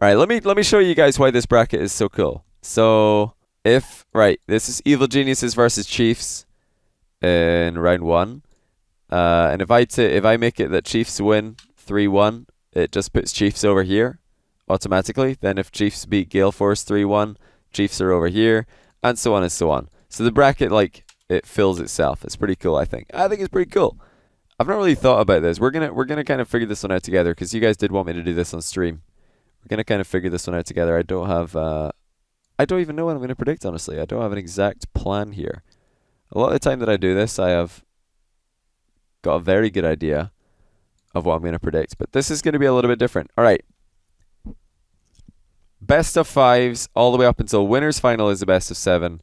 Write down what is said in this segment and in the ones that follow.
All right, let me show you guys why this bracket is so cool. So this is Evil Geniuses versus Chiefs in round 1. And if I make it that Chiefs win 3-1, it just puts Chiefs over here automatically. Then if Chiefs beat Gale Force 3-1, Chiefs are over here, and so on and so on. So the bracket, like, it fills itself. It's pretty cool, I think. I think it's pretty cool. I've not really thought about this. We're gonna kind of figure this one out together because you guys did want me to do this on stream. We're gonna kind of figure this one out together. I don't even know what I'm gonna predict, honestly. I don't have an exact plan here. A lot of the time that I do this, I have got a very good idea of what I'm gonna predict, but this is gonna be a little bit different. All right. Best of 5s all the way up until winners final is the best of 7.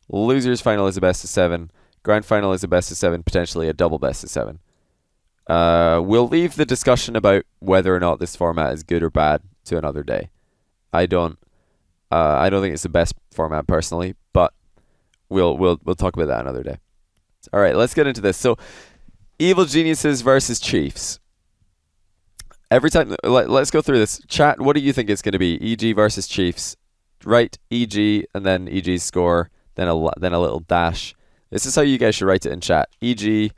Losers final is the best of 7. Grand final is the best of 7, potentially a double best of 7. We'll leave the discussion about whether or not this format is good or bad to another day. I don't think it's the best format personally, but we'll talk about that another day. All right, let's get into this. So, Evil Geniuses versus Chiefs. Every time, let's go through this. Chat, what do you think it's going to be? EG versus Chiefs. Write EG and then EG's score, then a little dash. This is how you guys should write it in chat. EG,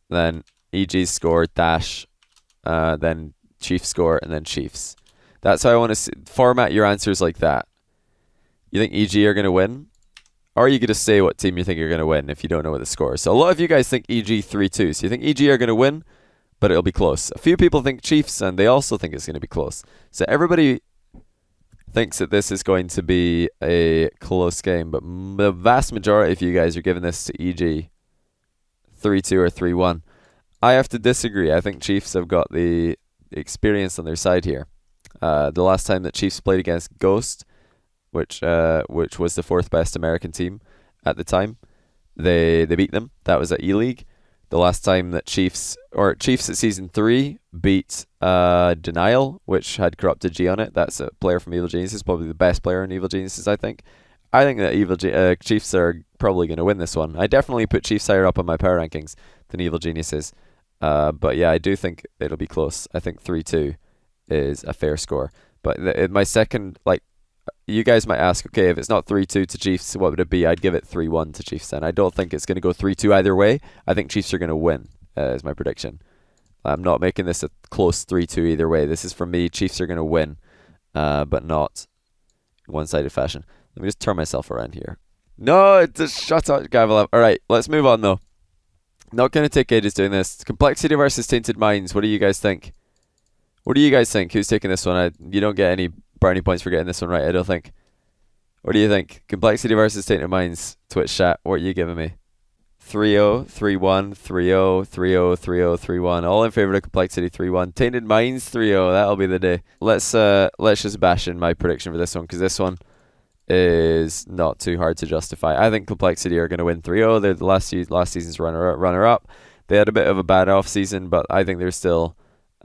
then EG's score, dash, then Chiefs score, and then Chiefs. That's how I want to format your answers like that. You think EG are going to win? Or are you going to say what team you think you're going to win if you don't know what the score is? So a lot of you guys think EG 3-2. So you think EG are going to win, but it'll be close. A few people think Chiefs, and they also think it's going to be close. So everybody thinks that this is going to be a close game, but the vast majority of you guys are giving this to EG 3-2 or 3-1. I have to disagree. I think Chiefs have got the experience on their side here. The last time that Chiefs played against Ghost, which was the 4th best American team at the time, they beat them. That was at E-League. The last time that Chiefs at Season 3 beat Denial, which had Corrupted G on it. That's a player from Evil Geniuses, probably the best player in Evil Geniuses, I think. I think that Chiefs are probably going to win this one. I definitely put Chiefs higher up on my power rankings than Evil Geniuses. But yeah, I do think it'll be close. I think 3-2 is a fair score. But my second, you guys might ask, okay, if it's not 3-2 to Chiefs, what would it be? I'd give it 3-1 to Chiefs then. I don't think it's going to go 3-2 either way. I think Chiefs are going to win, is my prediction. I'm not making this a close 3-2 either way. This is from me. Chiefs are going to win, but not in one-sided fashion. Let me just turn myself around here. No, just shut up, Gavel. All right, let's move on, though. Not going to take ages doing this. Complexity versus Tainted Minds. What do you guys think? What do you guys think? Who's taking this one? You don't get any brownie points for getting this one right, I don't think. What do you think? Complexity versus Tainted Minds. Twitch chat. What are you giving me? 3-0, 3-1, 3-0, 3-0, 3-0, 3-1. All in favor of Complexity 3-1. Tainted Minds 3-0. That'll be the day. Let's just bash in my prediction for this one, because this one is not too hard to justify. I think Complexity are going to win 3-0. They're the last season's runner-up. They had a bit of a bad off season, but I think they're still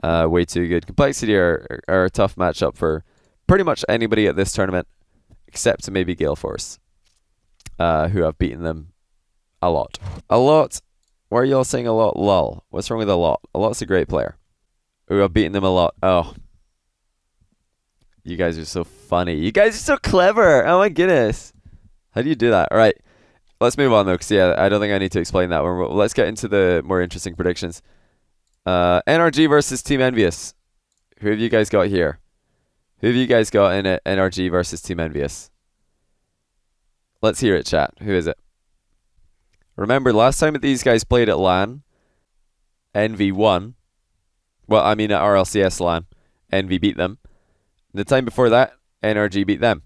way too good. Complexity are a tough matchup for pretty much anybody at this tournament, except maybe Gale Force, who have beaten them a lot. A lot? Why are you all saying a lot? Lol. What's wrong with a lot? A lot's a great player. Who have beaten them a lot. Oh. You guys are so funny. You guys are so clever. Oh my goodness. How do you do that? All right. Let's move on though, because yeah, I don't think I need to explain that one. Let's get into the more interesting predictions. NRG versus Team Envyus. Who have you guys got here? Who have you guys got in it? NRG versus Team Envyus. Let's hear it, chat. Who is it? Remember, last time that these guys played at LAN, Envy won. Well, I mean at RLCS LAN, Envy beat them. The time before that, NRG beat them.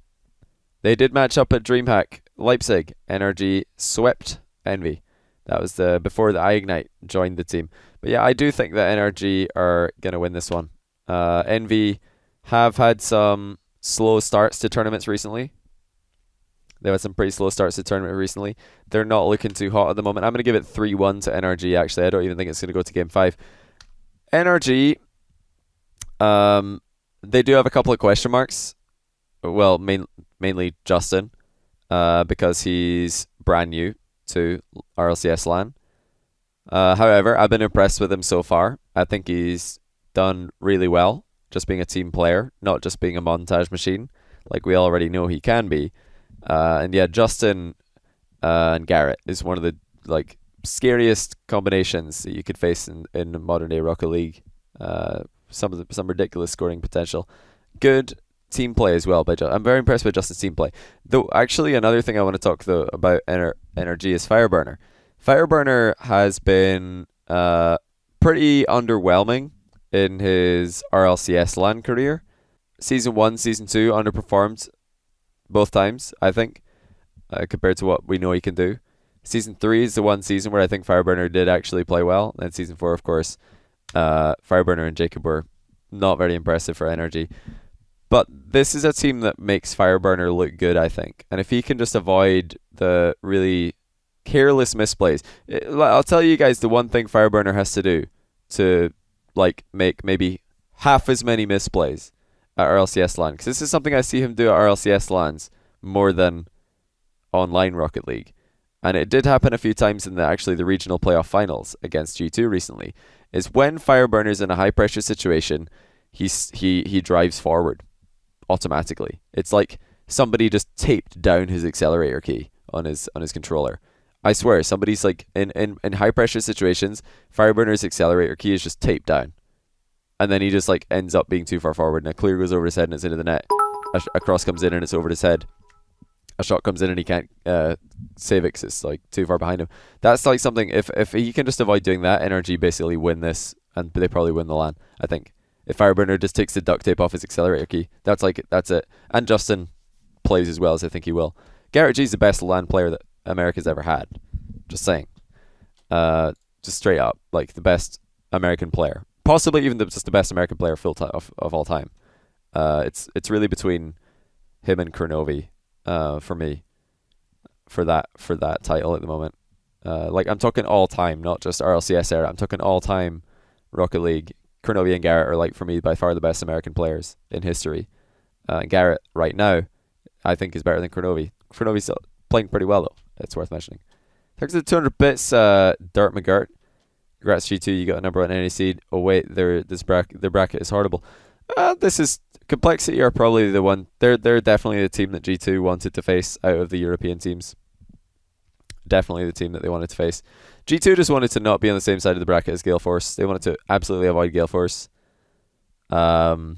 They did match up at DreamHack Leipzig. NRG swept Envy. That was before the iGnite joined the team. But yeah, I do think that NRG are going to win this one. Envy have had some slow starts to tournaments recently. They've had some pretty slow starts to tournament recently. They're not looking too hot at the moment. I'm going to give it 3-1 to NRG, actually. I don't even think it's going to go to Game 5. NRG, they do have a couple of question marks. Well, mainly Justin, because he's brand new to RLCS LAN. However, I've been impressed with him so far. I think he's done really well just being a team player, not just being a montage machine, like we already know he can be. And yeah, Justin and Garrett is one of the like scariest combinations that you could face in modern day Rocket League. Some ridiculous scoring potential. Good team play as well by I'm very impressed with Justin's team play. Though actually another thing I want to talk though about Energy is Fireburner. Fireburner has been pretty underwhelming in his RLCS LAN career. Season 1, Season 2 underperformed both times, I think, compared to what we know he can do. Season 3 is the one season where I think Fireburner did actually play well. And Season 4, of course, Fireburner and Jacob were not very impressive for Energy. But this is a team that makes Fireburner look good, I think. And if he can just avoid the really careless misplays. I'll tell you guys the one thing Fireburner has to do to like make maybe half as many misplays at RLCS LAN. Because this is something I see him do at RLCS LANs more than online Rocket League. And it did happen a few times in the regional playoff finals against G2 recently, is when Fireburner's in a high pressure situation, he drives forward automatically. It's like somebody just taped down his accelerator key on his controller. I swear, somebody's like in high pressure situations, Fireburner's accelerator key is just taped down. And then he just like ends up being too far forward, and a clear goes over his head and it's into the net. A cross comes in and it's over his head. A shot comes in and he can't save it because it's like too far behind him. That's like something, if he can just avoid doing that, Energy basically win this, and they probably win the LAN, I think. If Fireburner just takes the duct tape off his accelerator key, that's it. And Justin plays as well as I think he will. Garrett G is the best LAN player that America's ever had. Just saying. Just straight up, like the best American player. Possibly even just the best American player of all time. It's really between him and Kronovi for me for that title at the moment. Like I'm talking all time, not just RLCS era. I'm talking all time Rocket League. Kronovi and Garrett are like for me by far the best American players in history. Garrett right now, I think, is better than Kronovi. Kronovi's still playing pretty well though. It's worth mentioning. Thanks to the 200 bits, Dirt McGirt. Congrats G2, you got a number 1 any seed. Oh wait, their bracket is horrible. This is Complexity are probably the one. They're definitely the team that G2 wanted to face out of the European teams. Definitely the team that they wanted to face. G2 just wanted to not be on the same side of the bracket as Gale Force. They wanted to absolutely avoid Gale Force. And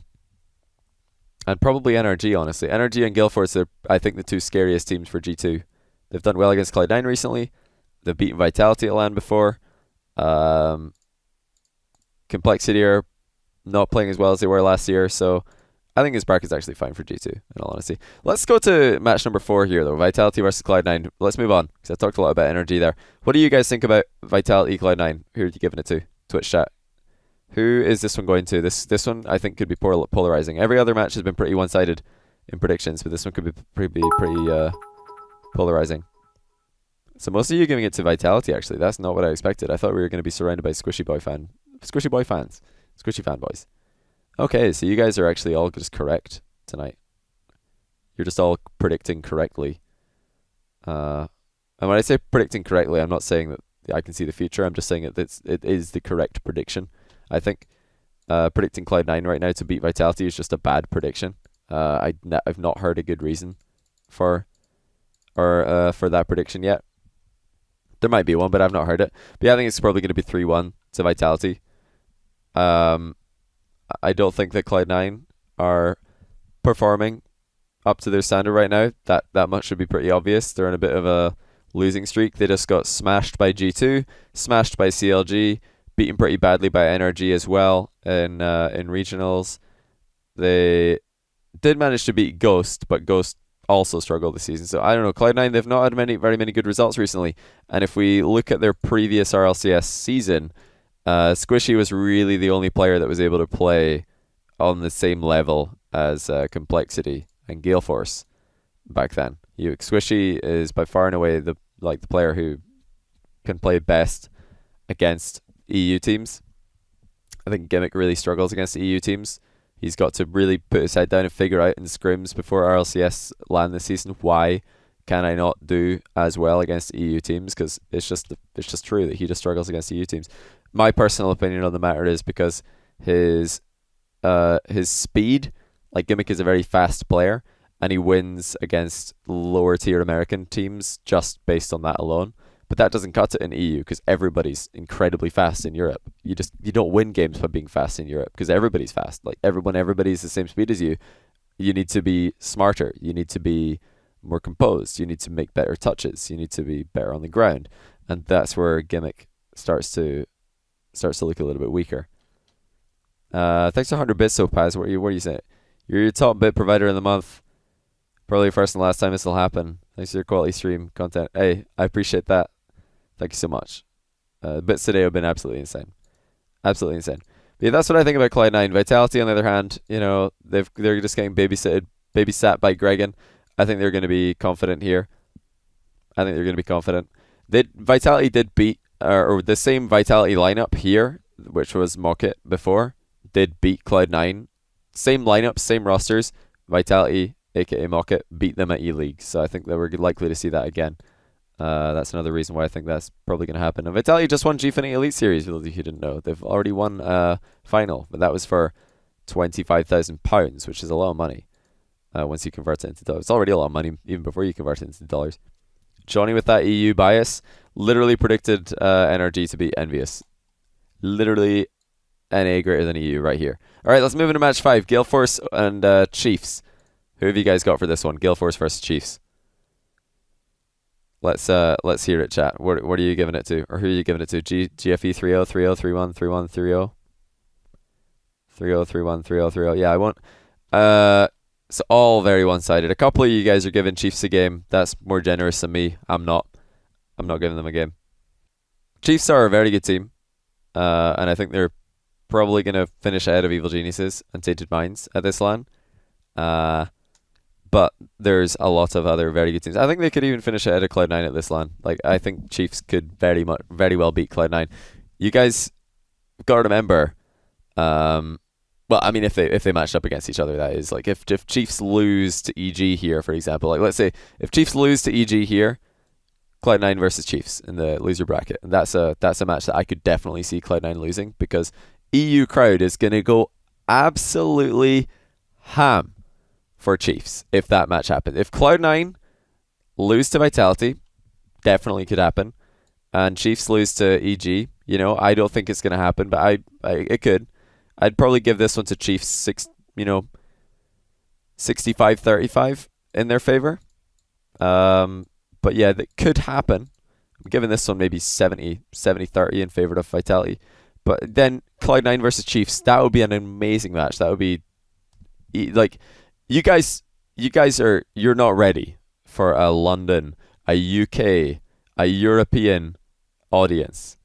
probably NRG, honestly. NRG and Gale Force are, I think, the two scariest teams for G2. They've done well against Cloud9 recently. They've beaten Vitality at LAN before. Complexity are not playing as well as they were last year, so I think his bracket's actually fine for G2, in all honesty. Let's go to match number 4 here, though. Vitality versus Cloud9. Let's move on, because I talked a lot about energy there. What do you guys think about Vitality Cloud9? Who are you giving it to? Twitch chat. Who is this one going to? This one, I think, could be polarizing. Every other match has been pretty one-sided in predictions, but this one could be pretty polarizing. So most of you giving it to Vitality, actually. That's not what I expected. I thought we were going to be surrounded by Squishy Boy fans. Squishy fanboys. Okay, so you guys are actually all just correct tonight. You're just all predicting correctly. And when I say predicting correctly, I'm not saying that I can see the future. I'm just saying that it is the correct prediction. I think predicting Cloud9 right now to beat Vitality is just a bad prediction. I've not heard a good reason for that prediction yet. There might be one, but I've not heard it. But yeah, I think it's probably going to be 3-1 to Vitality. I don't think that Cloud9 are performing up to their standard right now. That much should be pretty obvious. They're in a bit of a losing streak. They just got smashed by G2, smashed by CLG, beaten pretty badly by NRG as well in regionals. They did manage to beat Ghost, but Ghost also struggled this season. So I don't know. Cloud9, they've not had very many good results recently. And if we look at their previous RLCS season, Squishy was really the only player that was able to play on the same level as Complexity and Gale Force back then. Squishy is by far and away the player who can play best against EU teams. I think Gimmick really struggles against EU teams. He's got to really put his head down and figure out in scrims before RLCS LAN this season why can I not do as well against EU teams, because it's just true that he just struggles against EU teams. My personal opinion on the matter is because his his speed. Like, Gimmick is a very fast player, and he wins against lower tier American teams just based on that alone. But that doesn't cut it in EU because everybody's incredibly fast in Europe. You don't win games by being fast in Europe because everybody's fast. Like, everybody's the same speed as you. You need to be smarter. You need to be more composed. You need to make better touches. You need to be better on the ground, and that's where Gimmick starts to look a little bit weaker. Thanks for 100 bits, Paz. What are you saying? You're your top bit provider in the month. Probably first and last time this will happen. Thanks for your quality stream content. Hey, I appreciate that. Thank you so much. Bits today have been absolutely insane. Absolutely insane. But yeah, that's what I think about Cloud9. Vitality, on the other hand, they're just getting babysat by Gregan. I think they're going to be confident here. Vitality did beat, or the same Vitality lineup here, which was Mocket before, did beat Cloud9. Same lineup, same rosters. Vitality, aka Mocket, beat them at E-League. So I think that we're likely to see that again. That's another reason why I think that's probably going to happen. And Vitality just won Gfinity Elite Series, for those of you who didn't know. They've already won final, but that was for £25,000, which is a lot of money once you convert it into dollars. It's already a lot of money, even before you convert it into dollars. Johnny with that EU bias literally predicted NRG to beat Envyus. Literally NA greater than EU right here. All right, let's move into match 5. Gale Force and Chiefs. Who have you guys got for this one? Gale Force versus Chiefs. Let's hear it, chat. What are you giving it to? Or who are you giving it to? GFE 3-0, 3-0, 3-1, 3-1, 3-0. 3-0, 3-1, 3-0, 3-0. Yeah, I want... it's all very one-sided. A couple of you guys are giving Chiefs a game. That's more generous than me. I'm not giving them a game. Chiefs are a very good team. And I think they're probably going to finish ahead of Evil Geniuses and Tainted Minds at this LAN. But there's a lot of other very good teams. I think they could even finish ahead of Cloud9 at this LAN. Like, I think Chiefs could very well beat Cloud9. You guys got to remember, well, I mean, if they matched up against each other, that is. Like, if Chiefs lose to EG here, for example, like, let's say if Chiefs lose to EG here, Cloud9 versus Chiefs in the loser bracket, and that's a match that I could definitely see Cloud9 losing, because EU crowd is going to go absolutely ham for Chiefs if that match happens. If Cloud9 lose to Vitality, definitely could happen, and Chiefs lose to EG, I don't think it's going to happen, but it could. I'd probably give this one to Chiefs 65-35 in their favor. But yeah, that could happen. I'm giving this one maybe 70-30 in favor of Vitality. But then Cloud9 versus Chiefs, that would be an amazing match. That would be like, you're not ready for a London, a UK, a European audience.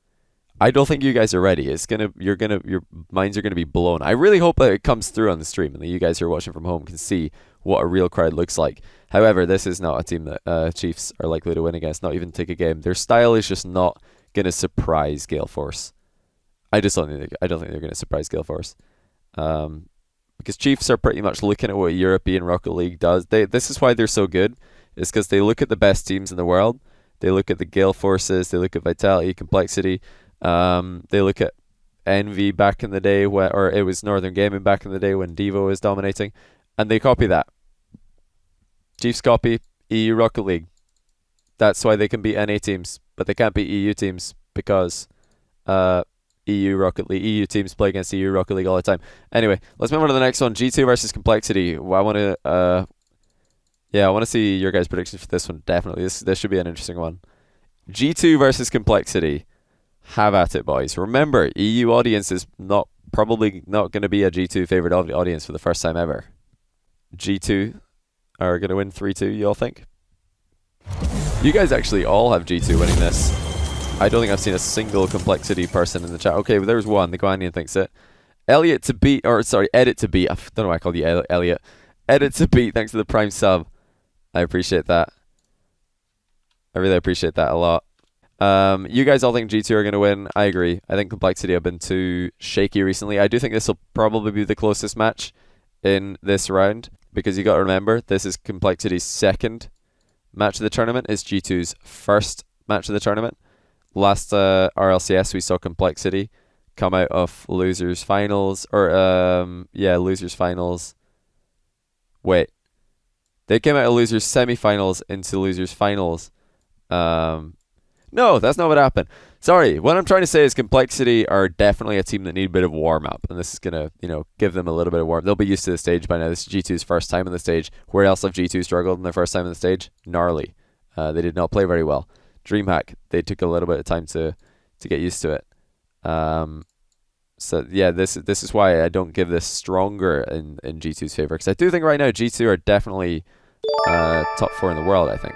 I don't think you guys are ready. Your minds are gonna be blown. I really hope that it comes through on the stream and that you guys who are watching from home can see what a real crowd looks like. However, this is not a team that Chiefs are likely to win against, not even take a game. Their style is just not gonna surprise Gale Force. I don't think they're gonna surprise Gale Force. Because Chiefs are pretty much looking at what European Rocket League does. This is why they're so good. It's because they look at the best teams in the world. They look at the Gale Forces. They look at Vitality, Complexity. They look at Envy back in the day, or it was Northern Gaming back in the day when Devo was dominating, and they copy that. Chiefs copy EU Rocket League. That's why they can beat NA teams, but they can't beat EU teams because EU teams play against EU Rocket League all the time. Anyway, let's move on to the next one. G2 versus Complexity. I want to see your guys' predictions for this one. Definitely, this should be an interesting one. G2 versus Complexity. Have at it, boys. Remember, EU audience is probably not going to be a G2 favorite audience for the first time ever. G2 are going to win 3-2, you all think? You guys actually all have G2 winning this. I don't think I've seen a single Complexity person in the chat. Okay, well, there's one. The Guanian thinks it. Edit to beat. I don't know why I called you Elliot. Edit to beat, thanks to the Prime sub. I appreciate that. I really appreciate that a lot. You guys all think G2 are going to win. I agree. I think Complexity have been too shaky recently. I do think this will probably be the closest match in this round, because you got to remember, this is Complexity's second match of the tournament. It's G2's first match of the tournament. Last RLCS, we saw Complexity come out of losers finals, or losers finals. Wait, they came out of losers semifinals into losers finals. No, that's not what happened. Sorry, what I'm trying to say is Complexity are definitely a team that need a bit of warm up, and this is gonna, give them a little bit of warm. They'll be used to the stage by now. This is G2's first time on the stage. Where else have G2 struggled in their first time on the stage? Gnarly. They did not play very well. DreamHack, they took a little bit of time to get used to it. So yeah, this is why I don't give this stronger in G2's favor, because I do think right now G2 are definitely top 4 in the world. I think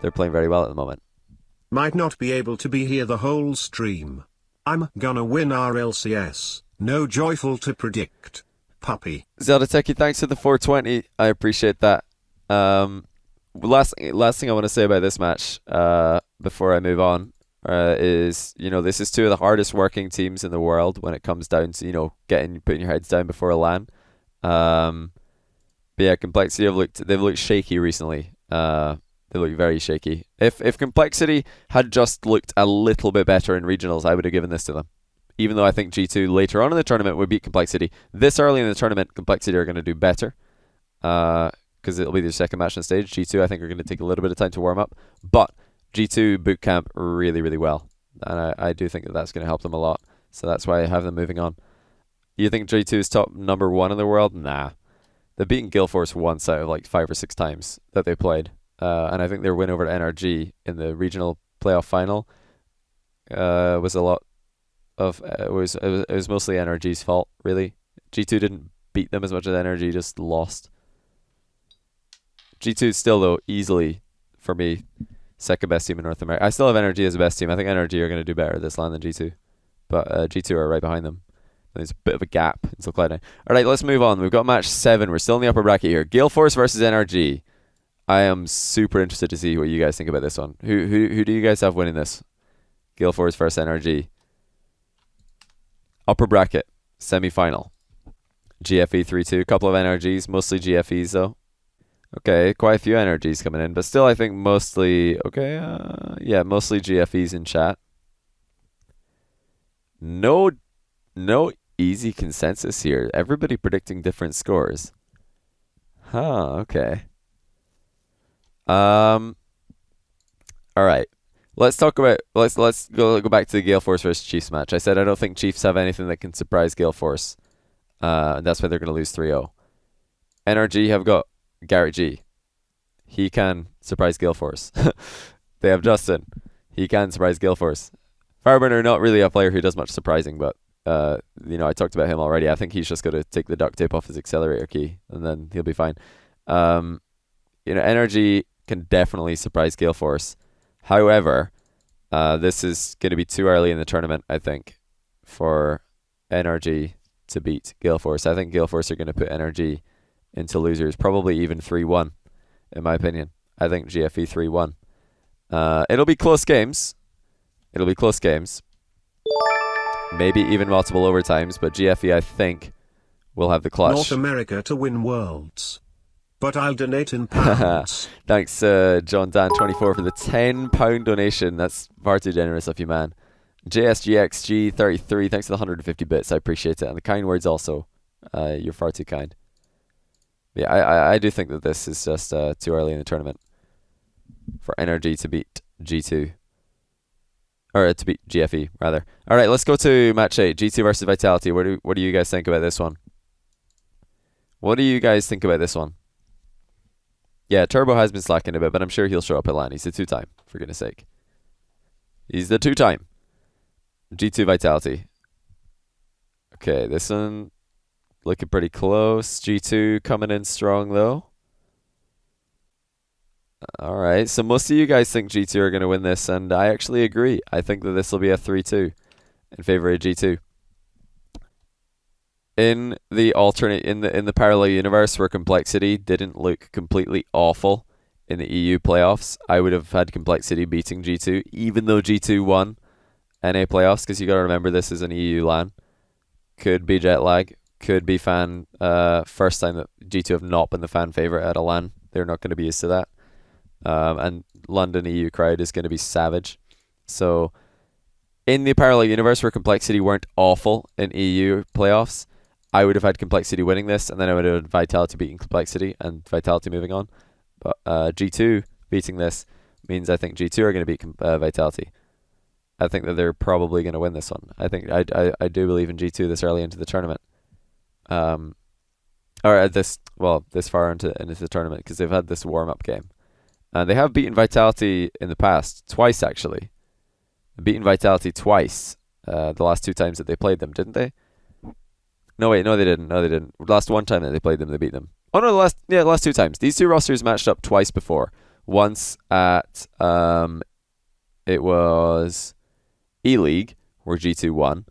they're playing very well at the moment. Might not be able to be here the whole stream. I'm gonna win RLCS. No joyful to predict. Puppy. Zelda Techie, thanks for the 420. I appreciate that. Last thing I want to say about this match before I move on is, this is two of the hardest working teams in the world when it comes down to, putting your heads down before a LAN. But yeah, Complexity they've looked shaky recently. They look very shaky. If Complexity had just looked a little bit better in regionals, I would have given this to them. Even though I think G2 later on in the tournament would beat Complexity, this early in the tournament, Complexity are going to do better. Because it'll be their second match on stage. G2, I think, are going to take a little bit of time to warm up. But G2 boot camp really, really well. And I do think that that's going to help them a lot. So that's why I have them moving on. You think G2 is top number 1 in the world? Nah. They've beaten Gale Force once out of like 5 or 6 times that they played. And I think their win over NRG in the regional playoff final was a lot of... it was mostly NRG's fault, really. G2 didn't beat them as much as NRG just lost. G2 still, though, easily, for me, second best team in North America. I still have NRG as the best team. I think NRG are going to do better this LAN than G2. But G2 are right behind them. There's a bit of a gap until Cloud9. Alright, let's move on. We've got match 7. We're still in the upper bracket here. Gale Force versus NRG. I am super interested to see what you guys think about this one. Who do you guys have winning this? Gale Force versus NRG. Upper bracket. Semi-final. GFE 3-2. Couple of NRGs. Mostly GFEs, though. Okay, quite a few NRGs coming in, but still I think mostly, mostly GFEs in chat. No easy consensus here. Everybody predicting different scores. Okay. All right. Let's talk about let's go back to the Gale Force versus Chiefs match. I said I don't think Chiefs have anything that can surprise Gale Force. That's why they're going to lose 3-0. NRG have got Garrett G. He can surprise Gale Force. They have Justin. He can surprise Gale Force. Fireburner, not really a player who does much surprising, but I talked about him already. I think he's just got to take the duct tape off his accelerator key, and then he'll be fine. NRG can definitely surprise Gale Force. However, this is going to be too early in the tournament, I think, for NRG to beat Gale Force. I think Gale Force are going to put NRG into losers, probably even 3-1, in my opinion. I think GFE 3-1. It'll be close games. Maybe even multiple overtimes, but GFE, I think, will have the clutch. North America to win worlds. But I'll donate in pounds. Thanks, John Dan 24 for the £10 donation. That's far too generous of you, man. JSGXG33, thanks for the 150 bits. I appreciate it. And the kind words also. You're far too kind. Yeah, I do think that this is just too early in the tournament for NRG to beat G2. Or to beat GFE, rather. Alright, let's go to match 8. G2 versus Vitality. What do you guys think about this one? Yeah, Turbo has been slacking a bit, but I'm sure he'll show up at LAN. He's the 2-time, for goodness sake. He's the 2-time. G2 Vitality. Okay, this one looking pretty close. G2 coming in strong, though. Alright, so most of you guys think G2 are going to win this, and I actually agree. I think that this will be a 3-2 in favor of G2. In the parallel universe where Complexity didn't look completely awful in the EU playoffs, I would have had Complexity beating G2, even though G2 won NA playoffs, because you got to remember this is an EU LAN. Could be jet lag, could be fan first time that G2 have not been the fan favorite at a LAN. They're not going to be used to that. And London EU crowd is going to be savage. So in the parallel universe where Complexity weren't awful in EU playoffs, I would have had Complexity winning this, and then I would have had Vitality beating Complexity and Vitality moving on. But G2 beating this means I think G2 are going to beat Vitality. I think that they're probably going to win this one. I think I do believe in G2 this early into the tournament. Or this far into the tournament, because they've had this warm-up game. They have beaten Vitality in the past, twice actually. Beaten Vitality twice, the last 2 times that they played them, didn't they? No, wait, no, they didn't. No, they didn't. Last 1 time that they played them, they beat them. Oh no, the last 2 times. These 2 rosters matched up twice before. Once at it was E-League, where G2 won,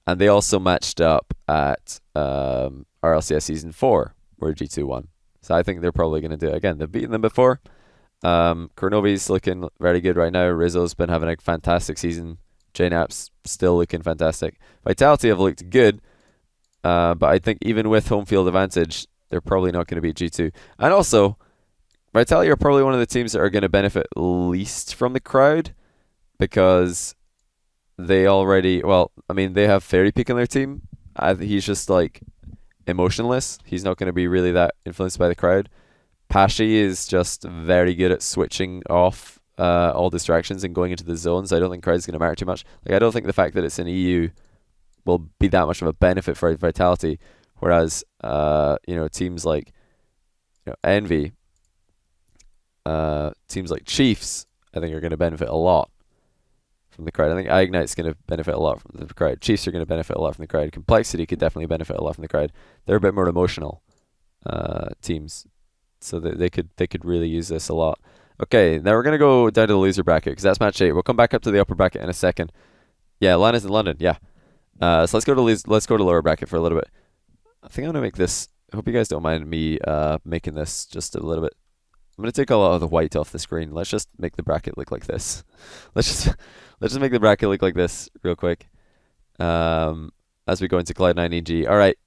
and they also matched up at RLCS Season 4, where G2 won. So I think they're probably going to do it again. They've beaten them before. Kurnovi's looking very good right now. Rizzo's been having a fantastic season. JNAP's still looking fantastic. Vitality have looked good, but I think even with home field advantage, they're probably not going to beat G2. And also, Vitality are probably one of the teams that are going to benefit least from the crowd, because they already, they have Fairy Peak on their team. He's just like emotionless. He's not going to be really that influenced by the crowd. Pashi is just very good at switching off all distractions and going into the zones. I don't think crowd's going to matter too much. Like, I don't think the fact that it's in EU will be that much of a benefit for Vitality. Whereas, teams like Envy, teams like Chiefs, I think are going to benefit a lot from the crowd. I think Ignite's going to benefit a lot from the crowd. Chiefs are going to benefit a lot from the crowd. Complexity could definitely benefit a lot from the crowd. They're a bit more emotional teams. So they could really use this a lot. Okay, now we're going to go down to the loser bracket, because that's match 8. We'll come back up to the upper bracket in a second. Yeah, LAN is in London, yeah. So let's go to lower bracket for a little bit. I think I'm going to make this, I hope you guys don't mind me making this just a little bit. I'm going to take a lot of the white off the screen. Let's just make the bracket look like this. Let's just make the bracket look like this real quick. As we go into Cloud9 EG. Alright.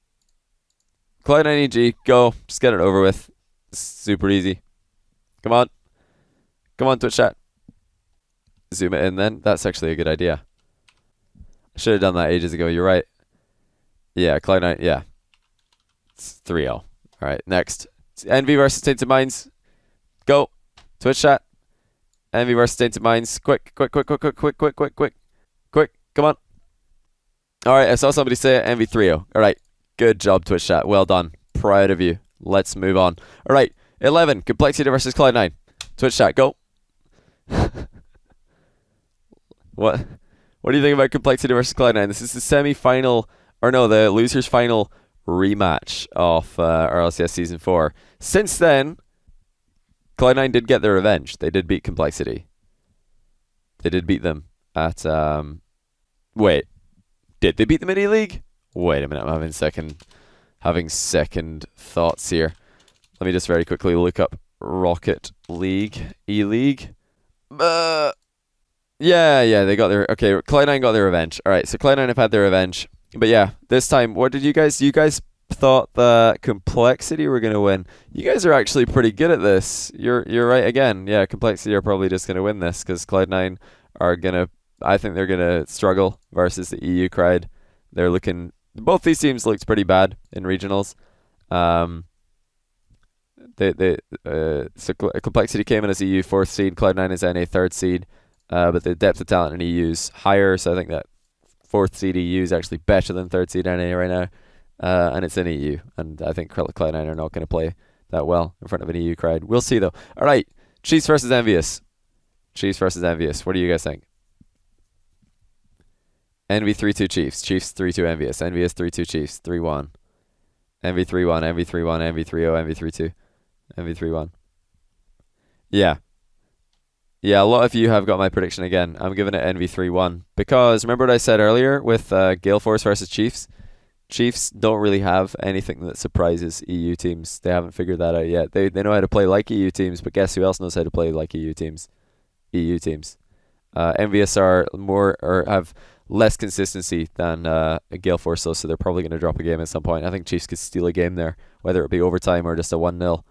Cloud9 EG, go. Just get it over with. Super easy. Come on, Twitch chat. Zoom it in then. That's actually a good idea. I should have done that ages ago. You're right. Yeah, Cloud9. Yeah. It's 3-0. Alright, next. Envy versus Tainted Minds. Go. Twitch chat. Envy versus Tainted Minds. Quick. Come on. Alright, I saw somebody say it. Envy 3-0. Alright. Good job, Twitch chat. Well done. Proud of you. Let's move on. Alright, 11, Complexity versus Cloud9. Twitch chat, go. What do you think about Complexity versus Cloud9? This is the the losers final rematch of RLCS Season 4. Since then, Cloud9 did get their revenge. They did beat Complexity. They did beat them at... Wait, did they beat them in E-League? Wait a minute, I'm having second thoughts here. Let me just very quickly look up Rocket League, E-League. Yeah, they got their... Okay, Cloud9 got their revenge. Alright, so Cloud9 have had their revenge. But yeah, this time, what did you guys thought that Complexity were going to win. You guys are actually pretty good at this. You're right again. Yeah, Complexity are probably just going to win this, because Cloud9 are going to... I think they're going to struggle versus the EU crowd. They're looking... Both these teams looked pretty bad in regionals. So Complexity came in as EU 4th seed, Cloud9 is NA 3rd seed, but the depth of talent in EU is higher, so I think that 4th seed EU is actually better than 3rd seed NA right now, and it's in EU, and I think Cloud9 are not going to play that well in front of an EU crowd. We'll see though. Alright, Chiefs versus Envyus. What do you guys think? Envy 3-2 Chiefs. Chiefs 3-2 Envyus. Envyus 3-2 Chiefs. 3-1. Envy 3-1. Envy 3-1. Envy 3-0. Envy 3-2. Envy 3-1. Yeah. Yeah, a lot of you have got my prediction again. I'm giving it Envy 3-1. Because remember what I said earlier with Gale Force versus Chiefs? Chiefs don't really have anything that surprises EU teams. They haven't figured that out yet. They know how to play like EU teams, but guess who else knows how to play like EU teams? Envyus are more, or have less consistency than Gale Force, so they're probably going to drop a game at some point. I think Chiefs could steal a game there, whether it be overtime or just a 1-0.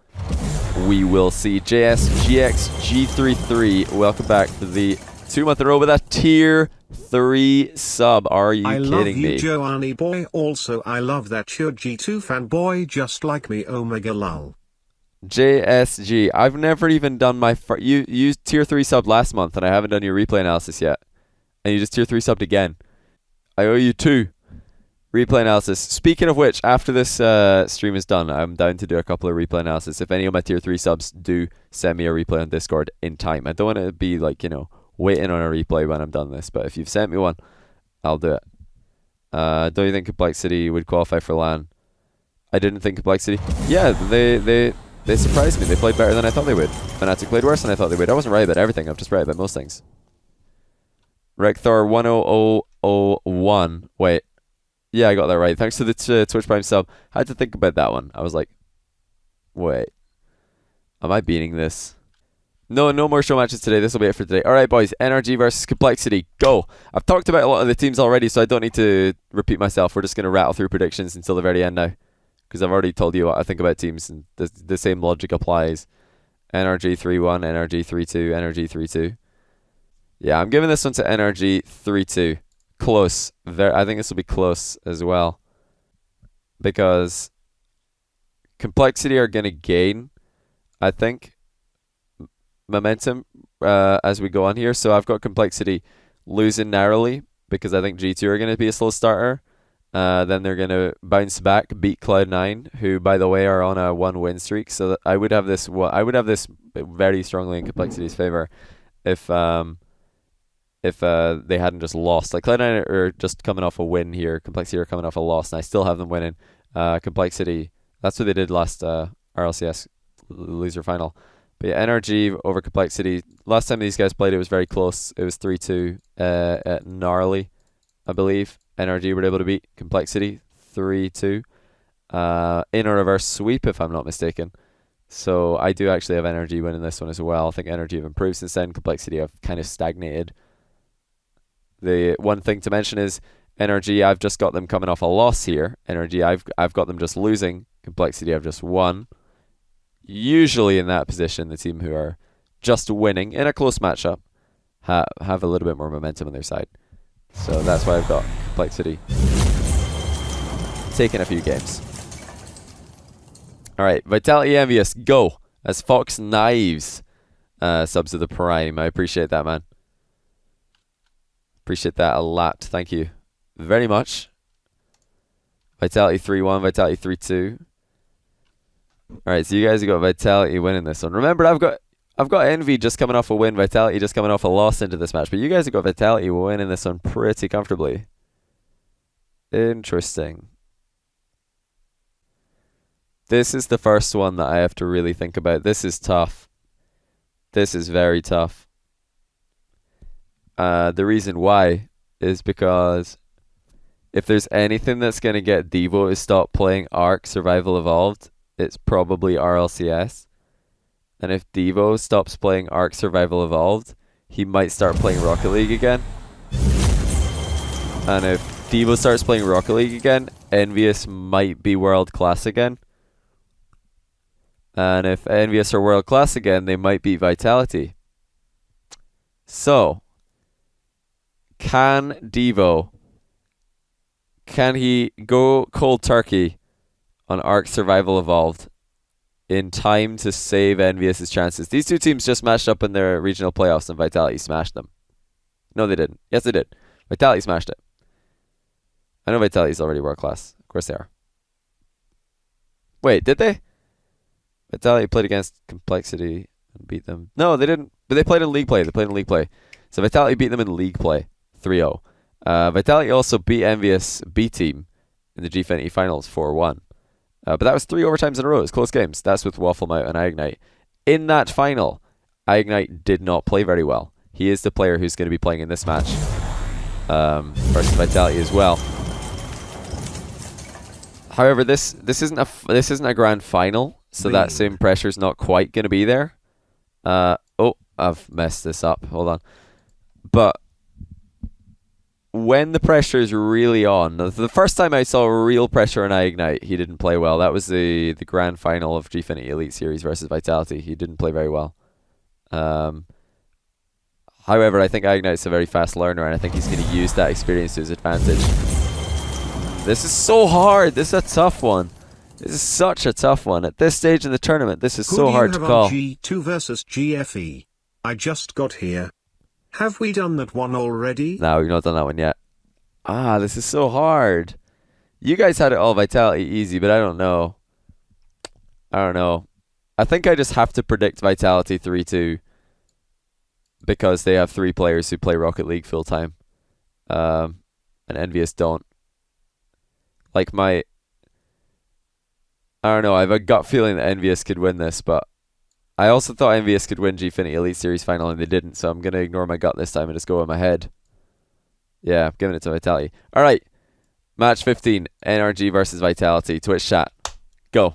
We will see. JS GX G33, welcome back to the 2 month in a row with a tier 3 sub. Are you I kidding love you, me? Joanny boy. Also, I love that you're G2 fanboy just like me. Omega lol. JSG. I've never even done my... You tier 3 subbed last month, and I haven't done your replay analysis yet. And you just tier 3 subbed again. I owe you 2. Replay analysis. Speaking of which, after this stream is done, I'm down to do a couple of replay analysis. If any of my tier 3 subs do send me a replay on Discord in time. I don't want to be like, waiting on a replay when I'm done this. But if you've sent me one, I'll do it. Don't you think Complexity would qualify for LAN? I didn't think Complexity. Yeah, they surprised me. They played better than I thought they would. Fnatic played worse than I thought they would. I wasn't right about everything. I'm just right about most things. Rekthor 10001. Wait. Yeah, I got that right. Thanks to the Twitch Prime sub. I had to think about that one. I was like, wait. Am I beating this? No more show matches today. This will be it for today. Alright, boys. NRG versus Complexity. Go. I've talked about a lot of the teams already, so I don't need to repeat myself. We're just going to rattle through predictions until the very end now. Because I've already told you what I think about teams, and the same logic applies. NRG 3-1, NRG 3-2, NRG 3-2. Yeah, I'm giving this one to NRG 3-2. Close. I think this will be close as well. Because Complexity are going to gain, I think, momentum as we go on here. So I've got Complexity losing narrowly because I think G2 are going to be a slow starter. Then they're going to bounce back, beat Cloud9, who, by the way, are on a 1-win streak. So that I would have this very strongly in Complexity's favor if they hadn't just lost. Like Cloud9 are just coming off a win here. Complexity are coming off a loss, and I still have them winning. Complexity, that's what they did last RLCS loser final. But yeah, NRG over Complexity. Last time these guys played, it was very close. It was 3-2 at Gnarly, I believe. NRG were able to beat Complexity 3-2 in a reverse sweep, if I'm not mistaken. So I do actually have NRG winning this one as well. I think NRG have improved since then. Complexity have kind of stagnated. The one thing to mention is NRG, I've just got them coming off a loss here. NRG, I've got them just losing. Complexity, I've just won. Usually in that position, the team who are just winning in a close matchup have a little bit more momentum on their side. So that's why I've got Complexity taking a few games. Alright, Vitality Envyus, go! As Fox Knives subs to the Prime. I appreciate that, man. Appreciate that a lot. Thank you very much. Vitality 3-1, Vitality 3-2. Alright, so you guys have got Vitality winning this one. Remember, I've got Envy just coming off a win, Vitality just coming off a loss into this match. But you guys have got Vitality winning this one pretty comfortably. Interesting. This is the first one that I have to really think about. This is tough. This is very tough. The reason why is because if there's anything that's going to get Devo to stop playing Ark Survival Evolved, it's probably RLCS. And if Devo stops playing Ark Survival Evolved, he might start playing Rocket League again. And if Devo starts playing Rocket League again, Envyus might be world class again. And if Envyus are world class again, they might beat Vitality. So, can Devo, can he go cold turkey on Ark Survival Evolved in time to save Envyus' chances? These two teams just matched up in their regional playoffs and Vitality smashed them. No, they didn't. Yes, they did. Vitality smashed it. I know Vitality's already world class. Of course they are. Wait, did they? Vitality played against Complexity and beat them. No, they didn't. But they played in league play. So Vitality beat them in league play. 3-0. Vitality also beat Envyus B team in the G20 finals 4-1. But that was 3 overtimes in a row. It's close games. That's with Wafflemouth and Ignite. In that final, Ignite did not play very well. He is the player who's going to be playing in this match versus Vitality as well. However, this isn't a grand final, so that same pressure is not quite going to be there. Oh, I've messed this up. Hold on. But when the pressure is really on, the first time I saw real pressure on Ignite, he didn't play well. That was the grand final of G20 Elite Series versus Vitality. He didn't play very well. However, I think Ignite's a very fast learner, and I think he's going to use that experience to his advantage. This is so hard. This is a tough one. This is such a tough one. At this stage in the tournament, this is so hard to call. Who do you have on G2 versus GFE? I just got here. Have we done that one already? No, we've not done that one yet. This is so hard. You guys had it all Vitality easy, but I don't know. I think I just have to predict Vitality 3-2 because they have 3 players who play Rocket League full time. And Envyus don't. I don't know, I have a gut feeling that Envyus could win this, but I also thought Envyus could win Gfinity Elite Series final and they didn't, so I'm going to ignore my gut this time and just go with my head. Yeah, I'm giving it to Vitality. Alright, match 15, NRG versus Vitality. Twitch chat, go.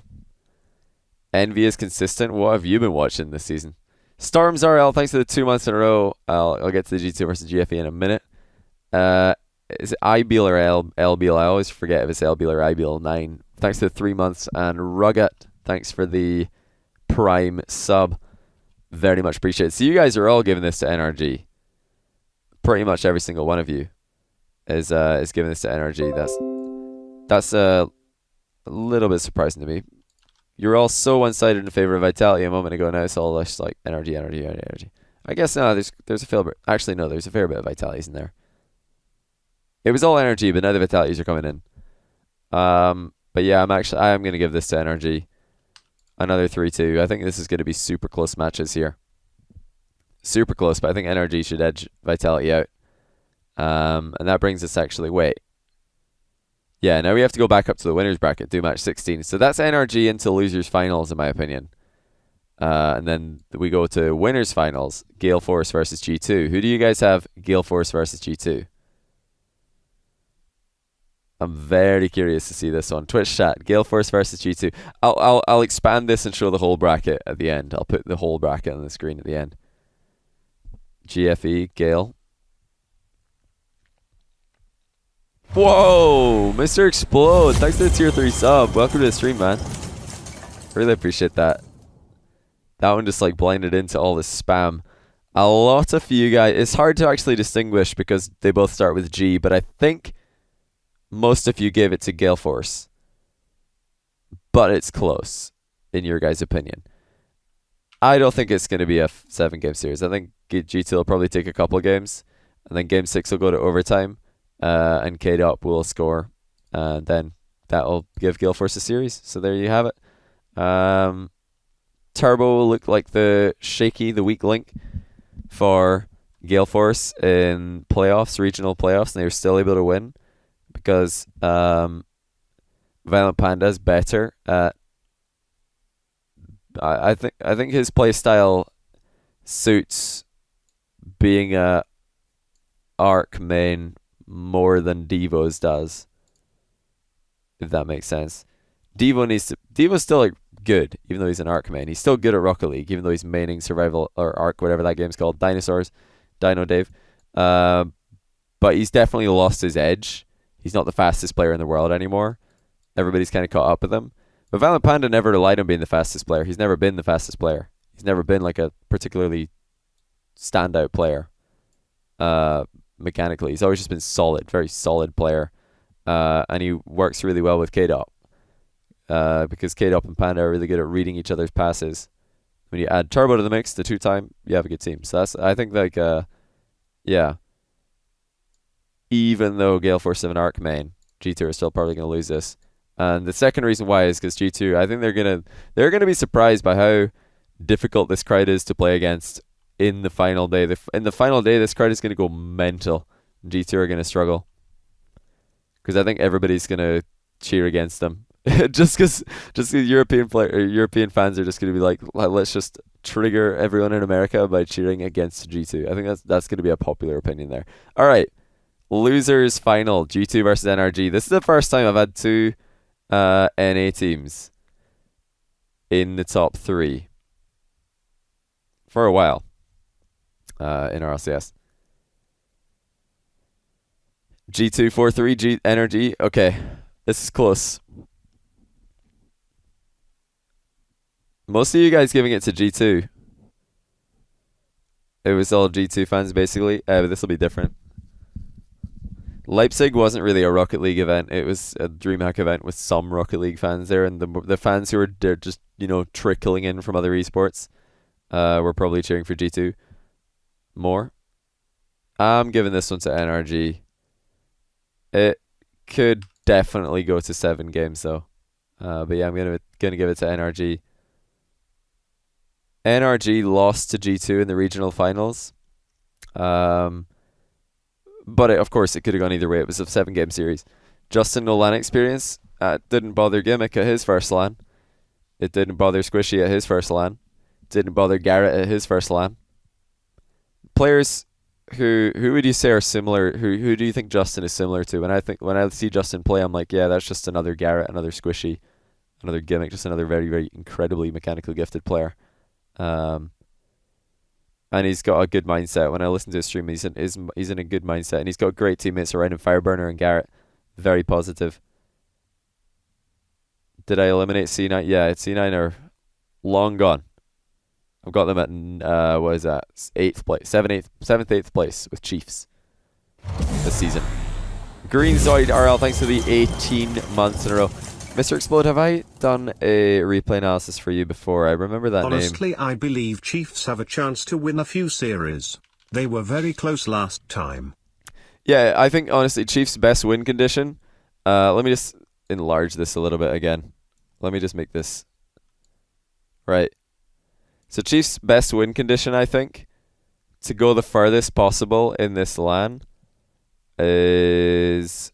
Envyus consistent, what have you been watching this season? Storms RL, thanks for the 2 months in a row. I'll get to the G2 versus GFE in a minute. Is it IBEAL or LBL? I always forget if it's LBL or IBEAL 9. Thanks for the 3 months. And Rugged, thanks for the Prime sub. Very much appreciated. So you guys are all giving this to NRG. Pretty much every single one of you is giving this to NRG. That's a little bit surprising to me. You're all so one-sided in favor of Vitality a moment ago. Now it's all just like NRG. I guess no. There's a fair bit. Actually, no. There's a fair bit of Vitalities in there. It was all NRG, but now the Vitalities are coming in. But yeah, I am going to give this to NRG. Another 3-2. I think this is going to be super close matches here. Super close, but I think NRG should edge Vitality out. And that brings us actually, wait. Yeah, now we have to go back up to the winners bracket, do match 16. So that's NRG into losers finals, in my opinion. And then we go to winners finals, Gale Force versus G2. Who do you guys have Gale Force versus G2? I'm very curious to see this one. Twitch chat, Gale Force versus G2. I'll expand this and show the whole bracket at the end. I'll put the whole bracket on the screen at the end. GFE, Gale. Whoa, Mr. Explode. Thanks for the tier 3 sub. Welcome to the stream, man. Really appreciate that. That one just like blinded into all this spam. A lot of you guys, it's hard to actually distinguish because they both start with G, but I think most of you gave it to Gale Force. But it's close, in your guys' opinion. I don't think it's going to be a 7-game series. I think G2 will probably take a couple games, and then Game 6 will go to overtime. And K-Dop will score, and then that'll give Gale Force a series. So there you have it. Turbo will look like the weak link for Gale Force in playoffs, regional playoffs, and they were still able to win because Violent Panda is better at. I think his play style suits being a arc main more than Devo's does, if that makes sense. Devo's still like good, even though he's an arc main. He's still good at Rocket League, even though he's maining survival or arc, whatever that game's called, Dinosaurs, Dino Dave. But he's definitely lost his edge. He's not the fastest player in the world anymore. Everybody's kind of caught up with him. But Violent Panda never relied on being the fastest player. He's never been the fastest player. He's never been like a particularly standout player. Mechanically, he's always just been solid, very solid player, and he works really well with K-Dop because K-Dop and Panda are really good at reading each other's passes. When you add Turbo to the mix, the 2-time, you have a good team. So that's, I think, like, yeah. Even though Gale Force have an arc main, G2 are still probably going to lose this. And the second reason why is because G2, I think they're gonna be surprised by how difficult this crowd is to play against. In the final day, this crowd is going to go mental. G2 are going to struggle because I think everybody's going to cheer against them. just because European fans are just going to be like, let's just trigger everyone in America by cheering against G2. I think that's going to be a popular opinion there. All right, losers final, G2 versus NRG. This is the first time I've had 2 NA teams in the top 3 for a while. In RLCS. G2 4-3 NRG. Okay, this is close. Most of you guys giving it to G2. It was all G2 fans basically, but this will be different. Leipzig wasn't really a Rocket League event. It was a DreamHack event with some Rocket League fans there, and the fans who were just trickling in from other esports were probably cheering for G2 more. I'm giving this one to NRG. It could definitely go to 7 games though. But yeah, I'm gonna give it to NRG. NRG lost to G2 in the regional finals. But of course, it could have gone either way. It was a 7-game series. Justin, no LAN experience. Didn't bother Gimmick at his first LAN. It didn't bother Squishy at his first LAN. Didn't bother Garrett at his first LAN. Players who would you say are similar? Who do you think Justin is similar to? When I see Justin play, I'm like, yeah, that's just another Garrett, another Squishy, another Gimmick, just another very, very incredibly mechanically gifted player. And he's got a good mindset. When I listen to his stream, he's in a good mindset, and he's got great teammates around him. Fireburner and Garrett, very positive. Did I eliminate C9? Yeah, C9 are long gone. I've got them at what is that? 8th place, 7th, 8th place with Chiefs this season. Green Zoid RL, thanks for the 18 months in a row. Mr. Explode, have I done a replay analysis for you before? I remember that Honestly, name. I believe Chiefs have a chance to win a few series. They were very close last time. Yeah, I think, honestly, Chiefs' best win condition. Let me just enlarge this a little bit again. Let me just make this. Right. So Chiefs' best win condition, I think, to go the furthest possible in this LAN is...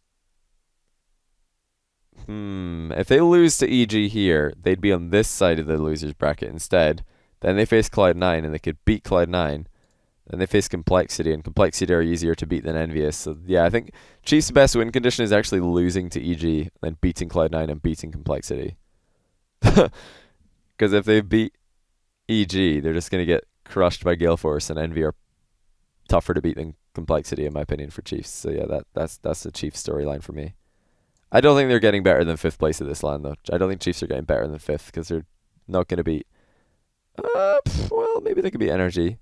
if they lose to EG here, they'd be on this side of the losers bracket instead. Then they face Cloud9, and they could beat Cloud9. Then they face Complexity, and Complexity are easier to beat than Envyus. So yeah, I think Chiefs' best win condition is actually losing to EG, then beating Cloud9 and beating Complexity. Because if they beat EG, they're just going to get crushed by Gale Force, and Envy are tougher to beat than Complexity, in my opinion, for Chiefs. So yeah, that's the Chiefs storyline for me. I don't think they're getting better than 5th place at this LAN, though. I don't think Chiefs are getting better than 5th, because they're not going to beat... well, maybe they could beat NRG.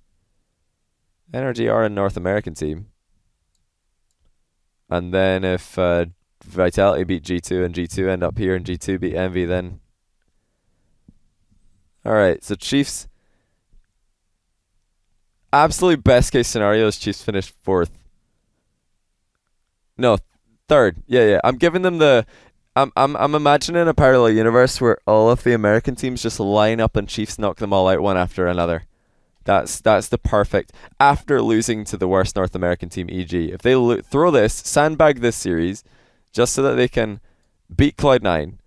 NRG are a North American team. And then if Vitality beat G2 and G2 end up here and G2 beat Envy, then... Alright, so Chiefs... Absolute best case scenario is Chiefs finish 4th. No, 3rd. Yeah. I'm giving them the... I'm imagining a parallel universe where all of the American teams just line up and Chiefs knock them all out one after another. That's the perfect... After losing to the worst North American team, EG, if they throw this, sandbag this series, just so that they can beat Cloud9,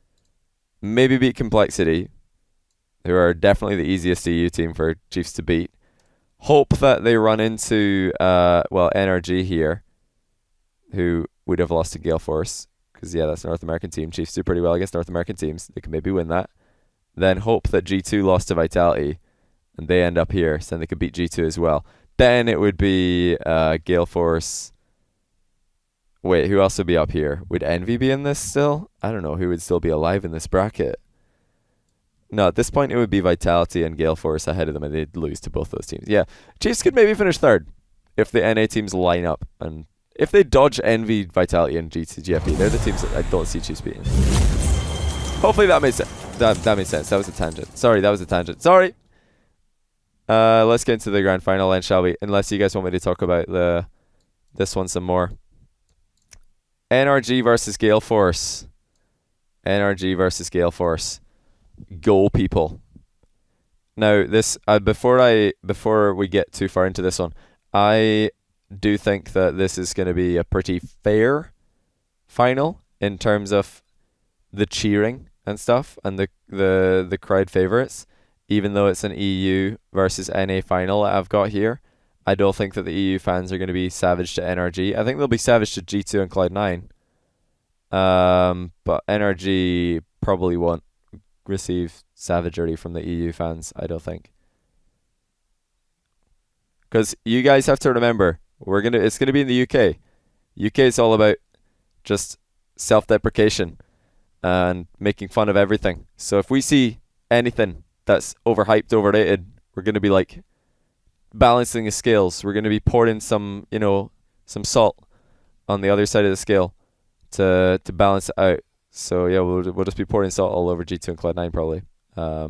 maybe beat Complexity, who are definitely the easiest EU team for Chiefs to beat, hope that they run into, NRG here, who would have lost to Gale Force, because, yeah, that's a North American team. Chiefs do pretty well against North American teams. They can maybe win that. Then hope that G2 lost to Vitality, and they end up here, so then they could beat G2 as well. Then it would be Gale Force. Wait, who else would be up here? Would Envy be in this still? I don't know who would still be alive in this bracket. No, at this point it would be Vitality and Gale Force ahead of them, and they'd lose to both those teams. Yeah, Chiefs could maybe finish 3rd if the NA teams line up, and if they dodge Envy, Vitality, and GFE. They're the teams that I don't see Chiefs beating. Hopefully that made sense. That made sense. That was a tangent. Sorry, that was a tangent. Sorry. Let's get into the grand final then, shall we? Unless you guys want me to talk about this one some more. NRG versus Gale Force. NRG versus Gale Force. Go, people. Now, this before we get too far into this one, I do think that this is going to be a pretty fair final in terms of the cheering and stuff, and the crowd favourites. Even though it's an EU versus NA final that I've got here, I don't think that the EU fans are going to be savage to NRG. I think they'll be savage to G2 and Cloud9. But NRG probably won't receive savagery from the EU fans, I don't think. Because you guys have to remember, it's gonna be in the UK. UK is all about just self-deprecation and making fun of everything. So if we see anything that's overhyped, overrated, we're gonna be like balancing the scales. We're going to be pouring some, some salt on the other side of the scale to balance it out. So yeah, we'll just be pouring salt all over G2 and Cloud9 probably. I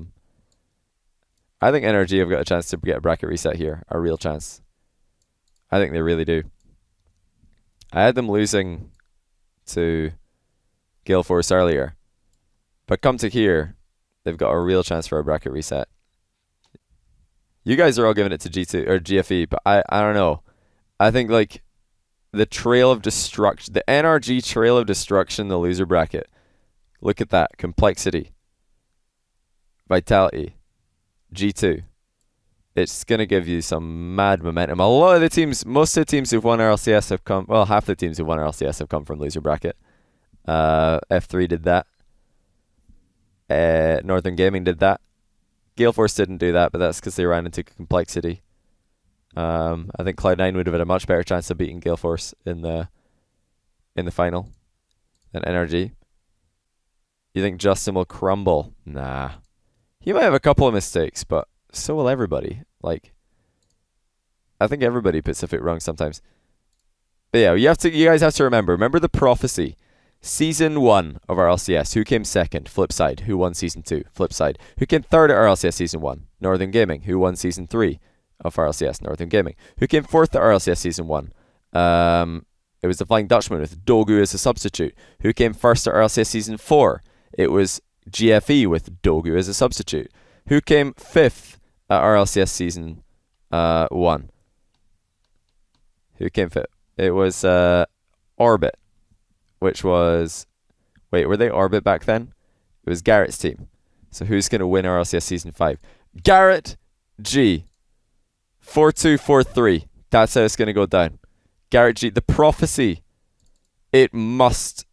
think NRG have got a chance to get a bracket reset here, a real chance. I think they really do. I had them losing to Gale Force earlier, but come to here, they've got a real chance for a bracket reset. You guys are all giving it to G2 or GFE, but I don't know. I think like the trail of destruction, the NRG trail of destruction, the loser bracket. Look at that. Complexity. Vitality. G2. It's going to give you some mad momentum. A lot of the teams, most of the teams who've won RLCS have come, well, half the teams who've won RLCS have come from loser bracket. F3 did that. Northern Gaming did that. Gale Force didn't do that, but that's because they ran into complexity. I think Cloud9 would have had a much better chance of beating Gale Force in the final than NRG. You think Justin will crumble? Nah. He might have a couple of mistakes, but so will everybody. Like, I think everybody puts a foot wrong sometimes. But yeah, you guys have to remember the prophecy. Season 1 of RLCS, who came second? Flip side. Who won Season 2? Flip side. Who came third at RLCS Season 1? Northern Gaming. Who won Season 3 of RLCS? Northern Gaming. Who came fourth at RLCS Season 1? It was the Flying Dutchman with Dogu as a substitute. Who came first at RLCS Season 4? It was GFE with Dogu as a substitute. Who came fifth at RLCS Season 1? Who came fifth? It was Orbit, which was... Wait, were they Orbit back then? It was Garrett's team. So who's going to win RLCS Season 5? Garrett G. 4-2, 4-3. That's how it's going to go down. Garrett G. The prophecy. It must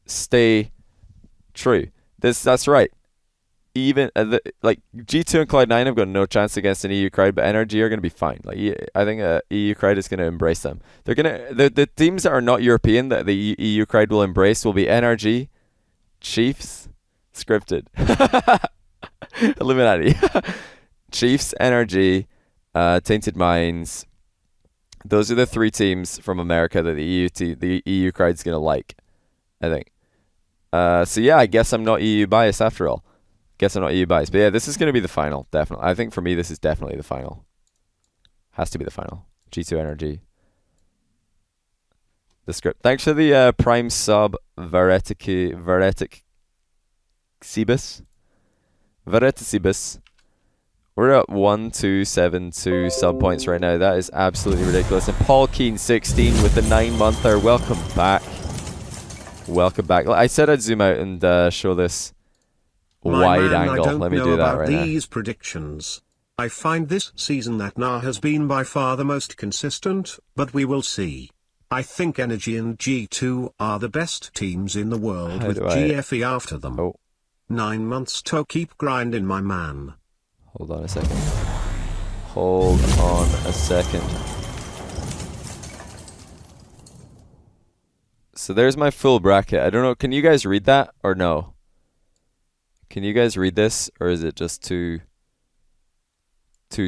stay true. That's right. Even like G2 and Cloud9 have got no chance against an EU crowd, but NRG are going to be fine. Like I think EU crowd is going to embrace them. They're going to the teams that are not European that the EU crowd will embrace will be NRG, Chiefs, scripted, Illuminati, Chiefs, NRG, Tainted Minds. Those are the three teams from America that the EU crowd's going to like, I think. So yeah, I guess I'm not EU biased after all. Guess I'm not EU biased. But yeah, this is going to be the final, definitely. I think for me, this is definitely the final. Has to be the final. G2 Energy. The script. Thanks for the Prime sub, Veretic Cebus. We're at 1272 sub points right now. That is absolutely ridiculous. And Paul Keen 16 with the 9-monther. Welcome back. Welcome back. I said I'd zoom out and show this wide angle. Let me do that right now. These predictions. I find this season that NA has been by far the most consistent, but we will see. I think Energy and G2 are the best teams in the world with GFE after them. Oh. 9 months to keep grinding, my man. Hold on a second. Hold on a second. So there's my full bracket. I don't know. Can you guys read that or no? Can you guys read this, or is it just too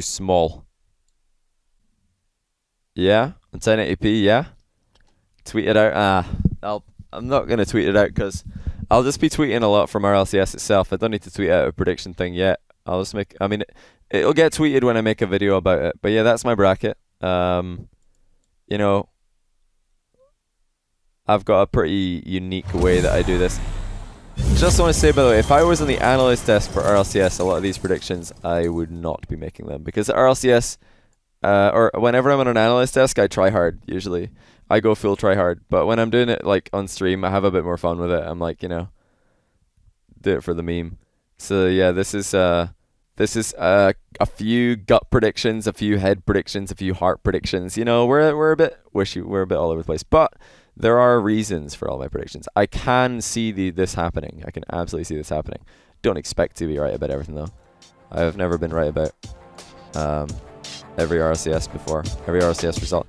small? Yeah? On 1080p, yeah? Tweet it out. I'm not going to tweet it out because I'll just be tweeting a lot from RLCS itself. I don't need to tweet out a prediction thing yet. I'll just make... I mean, it'll get tweeted when I make a video about it. But yeah, that's my bracket. You know, I've got a pretty unique way that I do this. Just want to say, by the way, if I was on the analyst desk for RLCS, a lot of these predictions, I would not be making them. Because at RLCS, or whenever I'm on an analyst desk, I try hard, usually. I go full try hard. But when I'm doing it like on stream, I have a bit more fun with it. I'm like, you know, do it for the meme. So yeah, this is a few gut predictions, a few head predictions, a few heart predictions. You know, we're a bit wishy, we're a bit all over the place. But there are reasons for all my predictions. I can see this happening. I can absolutely see this happening. Don't expect to be right about everything though. I have never been right about every RLCS before, every RLCS result.